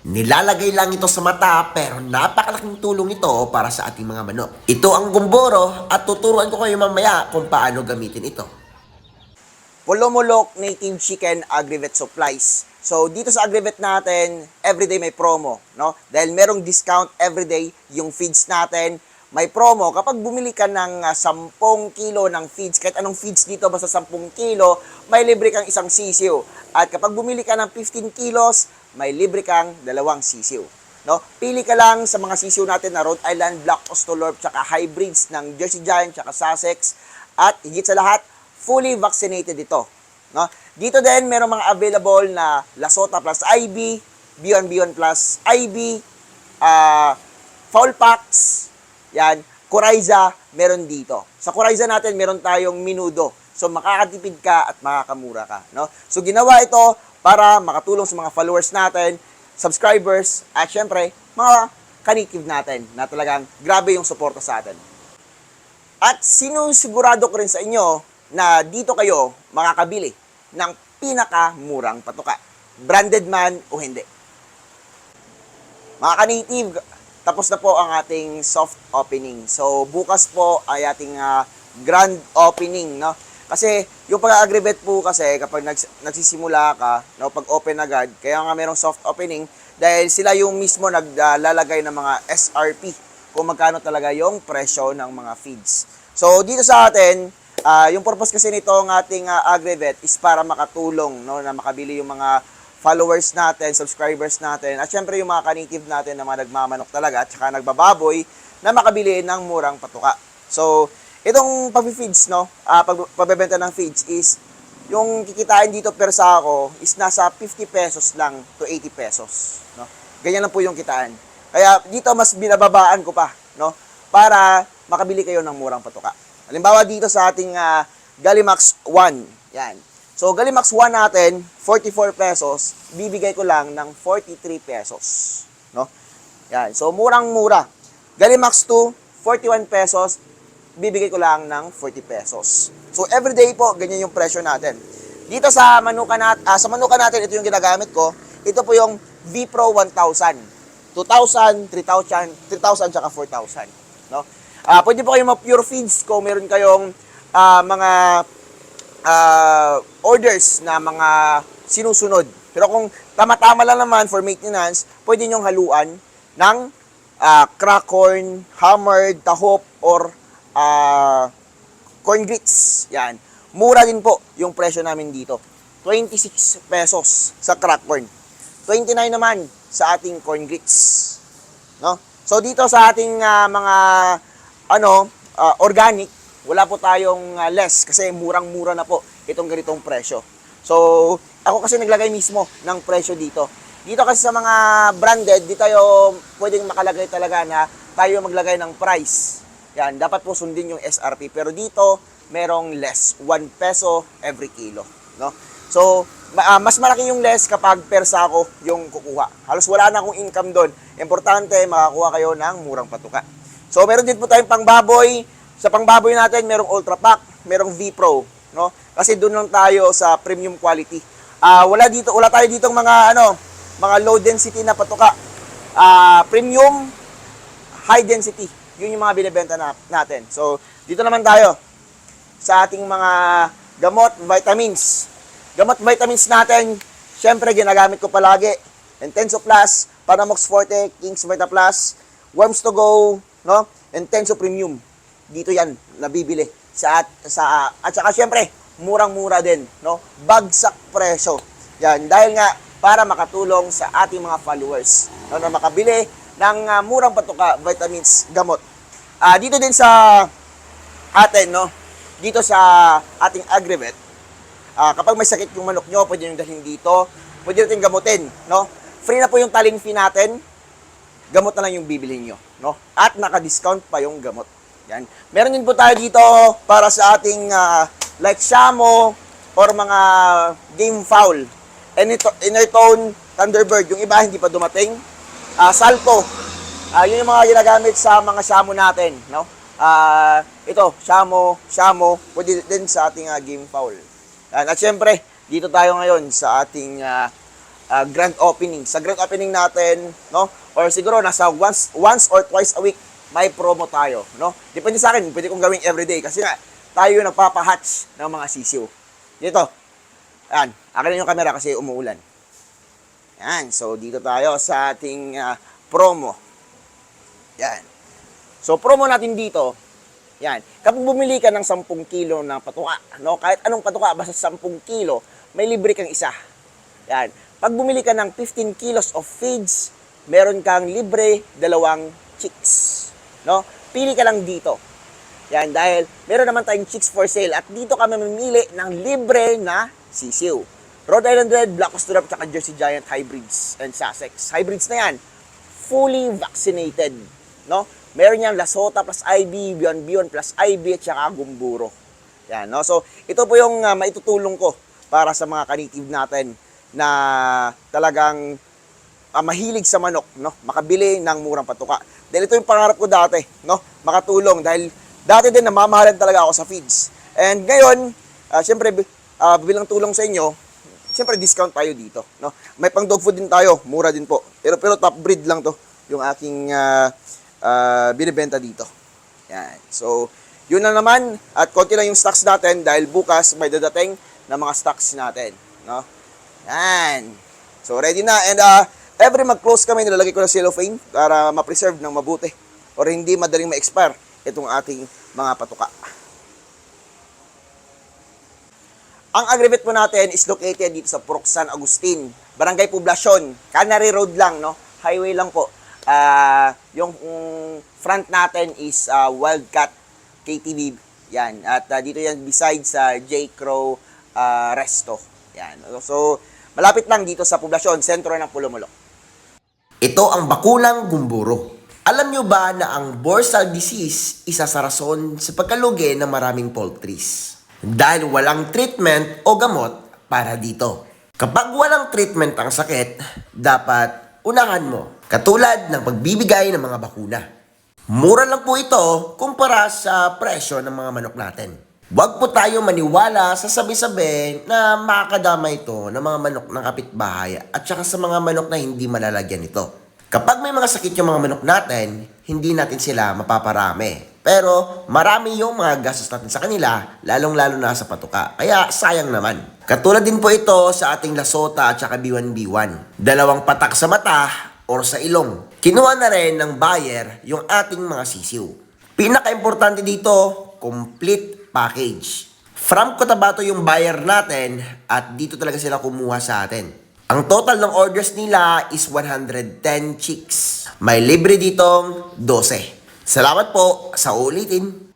Nilalagay lang ito sa mata pero napakalaking tulong ito para sa ating mga manok. Ito ang gumboro at tuturuan ko kayo mamaya kung paano gamitin ito. Pulumulok Native Chicken Agrivet Supplies. So, dito sa Agrivet natin, everyday may promo, no? Dahil merong discount everyday yung feeds natin. May promo. Kapag bumili ka ng 10 kilo ng feeds, kahit anong feeds dito, basta 10 kilo, may libre kang isang sisiw. At kapag bumili ka ng 15 kilos, may libre kang 2 sisiw. No? Pili ka lang sa mga sisiw natin na Rhode Island, Black Australorp, tsaka hybrids ng Jersey Giant, tsaka Sussex. At higit sa lahat, fully vaccinated ito. No? Dito din, meron mga available na Lasota plus IB, B1B1 plus IB, Foul Packs, yan, Coryza, meron dito. Sa Coryza natin, meron tayong Minudo. So, makakatipid ka at makakamura ka. No? So, ginawa ito para makatulong sa mga followers natin, subscribers, at syempre, mga ka-native natin na talagang grabe yung suporta sa atin. At sinusigurado ko rin sa inyo na dito kayo makakabili ng pinakamurang patuka. Branded man o hindi. Mga ka-native, tapos na po ang ating soft opening. So, bukas po ay ating grand opening, no? Kasi, yung pag-agribet po kasi, kapag nagsisimula ka, no, pag-open agad, kaya nga merong soft opening, dahil sila yung mismo naglalagay ng mga SRP, kung magkano talaga yung presyo ng mga feeds. So, dito sa atin, yung purpose kasi nito ng ating Agrivet is para makatulong, no, na makabili yung mga followers natin, subscribers natin, at syempre yung mga ka-native natin na mga nagmamanok talaga at saka nagbababoy na makabili ng murang patuka. So, itong pag-feeds, no, pagbebenta ng feeds is yung kikitain dito per sako is nasa 50 pesos lang to 80 pesos, no. Ganyan lang po yung kitaan. Kaya dito mas binababaan ko pa, no, para makabili kayo ng murang patuka. Halimbawa dito sa ating Gallimax 1, yan. So, Gallimax 1 natin, 44 pesos, bibigay ko lang ng 43 pesos. No? Yan. So, murang-mura. Gallimax 2, 41 pesos, bibigay ko lang ng 40 pesos. So, everyday po, ganyan yung presyo natin. Dito sa manuka natin, ito yung ginagamit ko. Ito po yung V-Pro 1000. 2,000, 3,000, 3,000, tsaka 4,000. No? Pwede po kayong ma-pure feeds kung meron kayong mga orders na mga sinusunod. Pero kung tama-tama lang naman for maintenance, pwede nyong haluan ng crack corn, hammered, tahop, or corn grits. Yan. Mura din po yung presyo namin dito. 26 pesos sa crack corn. 29 naman sa ating corn grits. No? So dito sa ating mga organic, wala po tayong less kasi murang-mura na po itong ganitong presyo. So, ako kasi naglagay mismo ng presyo dito. Dito kasi sa mga branded, di tayo pwedeng makalagay talaga na tayo maglagay ng price. Yan, dapat po sundin yung SRP. Pero dito, merong less. 1 peso every kilo. No? So, mas malaki yung less kapag per sako yung kukuha. Halos wala na akong income doon. Importante, makakuha kayo ng murang patuka. So, meron din po tayong pangbaboy. Sa pangbaboy natin, merong Ultra Pack, merong V-Pro, no? Kasi doon lang tayo sa premium quality. Wala tayo ditong mga low density na patuka. Premium, high density. Yun yung mga binebenta natin. So, dito naman tayo sa ating mga gamot, vitamins. Gamot vitamins natin, syempre ginagamit ko palagi. Intenso Plus, Panamox Forte, King's Vita Plus, Worms to Go, no? Intenso Premium. Dito yan nabibili at saka syempre murang-mura din, no? Bagsak presyo. Yan dahil nga para makatulong sa ating mga followers, no, na makabili ng murang patuka, vitamins, gamot. Dito din sa atin, no? Dito sa ating Agrivet, kapag may sakit yung manok nyo, pwede nyo dalhin dito. Pwede natin gamutin, no? Free na po yung taling fee natin. Gamot na lang yung bibilhin nyo, no? At naka-discount pa yung gamot. Yan. Meron din po tayo dito para sa ating like Shamo or mga game foul. Enertone, Thunderbird, yung iba hindi pa dumating. Salto. Yun yung mga ginagamit sa mga Shamo natin, no? Ito, Shamo, pwede din sa ating game foul. At syempre, dito tayo ngayon sa ating grand opening. Sa grand opening natin, no? Or siguro nasa once or twice a week may promo tayo, no? Depende sa akin, pwede kong gawing everyday kasi nga tayo yung nagpapahatch ng mga sisiw. Dito. Ayan, akin yung camera kasi umuulan. Yan, so dito tayo sa ating promo. Yan. So promo natin dito, yan. Kapag bumili ka ng 10 kilo ng patuka, no? Kahit anong patuka, basta 10 kilo, may libre kang isa. Yan. Pag bumili ka ng 15 kilos of feeds, meron kang libre 2 chicks. No? Pili ka lang dito. Yan, dahil meron naman tayong chicks for sale at dito ka mamimili ng libre na sisiw. Rhode Island Red, Black Australorp, tsaka Jersey Giant hybrids and Sussex. Hybrids na yan, fully vaccinated. No? Meron yan Lasota plus IB, Bion plus IB, at saka Gumburo. Yan, no? So, ito po yung maitutulong ko para sa mga ka-native natin na talagang mahilig sa manok, no? Makabili ng murang patuka. Dahil ito yung pangarap ko dati, no? Makatulong dahil dati din namamahalan talaga ako sa feeds. And ngayon, syempre bilang tulong sa inyo, syempre discount tayo dito, no? May pang dog food din tayo, mura din po. Pero top breed lang to, yung aking binibenta dito. Yan. So, yun na naman at konti lang yung stocks natin dahil bukas may dadating na mga stocks natin, no? Yan. So, ready na. And every mag-close kami, nilalagay ko ng cellophane para ma-preserve ng mabuti or hindi madaling ma-expire itong ating mga patuka. Ang agri-vet po natin is located dito sa Purok San Agustin, Barangay Poblacion, Canary Road lang, no? Highway lang po. Yung front natin is Wildcat KTV. Yan. At dito yan beside sa J. Crow Resto. Yan. So, malapit lang dito sa Poblacion, sentro ng Pulumulo. Ito ang bakulang gumburo. Alam nyo ba na ang borsal disease isa sa rason sa pagkalugi ng maraming poultries? Dahil walang treatment o gamot para dito. Kapag walang treatment ang sakit, dapat unahan mo. Katulad ng pagbibigay ng mga bakuna. Mura lang po ito kumpara sa presyo ng mga manok natin. Huwag po tayo maniwala sa sabi-sabi na makakadama ito ng mga manok ng kapitbahay at saka sa mga manok na hindi malalagyan ito. Kapag may mga sakit yung mga manok natin, hindi natin sila mapaparami. Pero marami yung mga gastos natin sa kanila, lalong-lalo na sa patuka. Kaya sayang naman. Katulad din po ito sa ating Lasota at saka B1B1. 2 patak sa mata or sa ilong. Kinuha na rin ng buyer yung ating mga sisiw. Pinaka-importante dito, complete package. From Cotabato yung buyer natin at dito talaga sila kumuha sa atin. Ang total ng orders nila is 110 chicks. May libre ditong 12. Salamat po sa ulitin.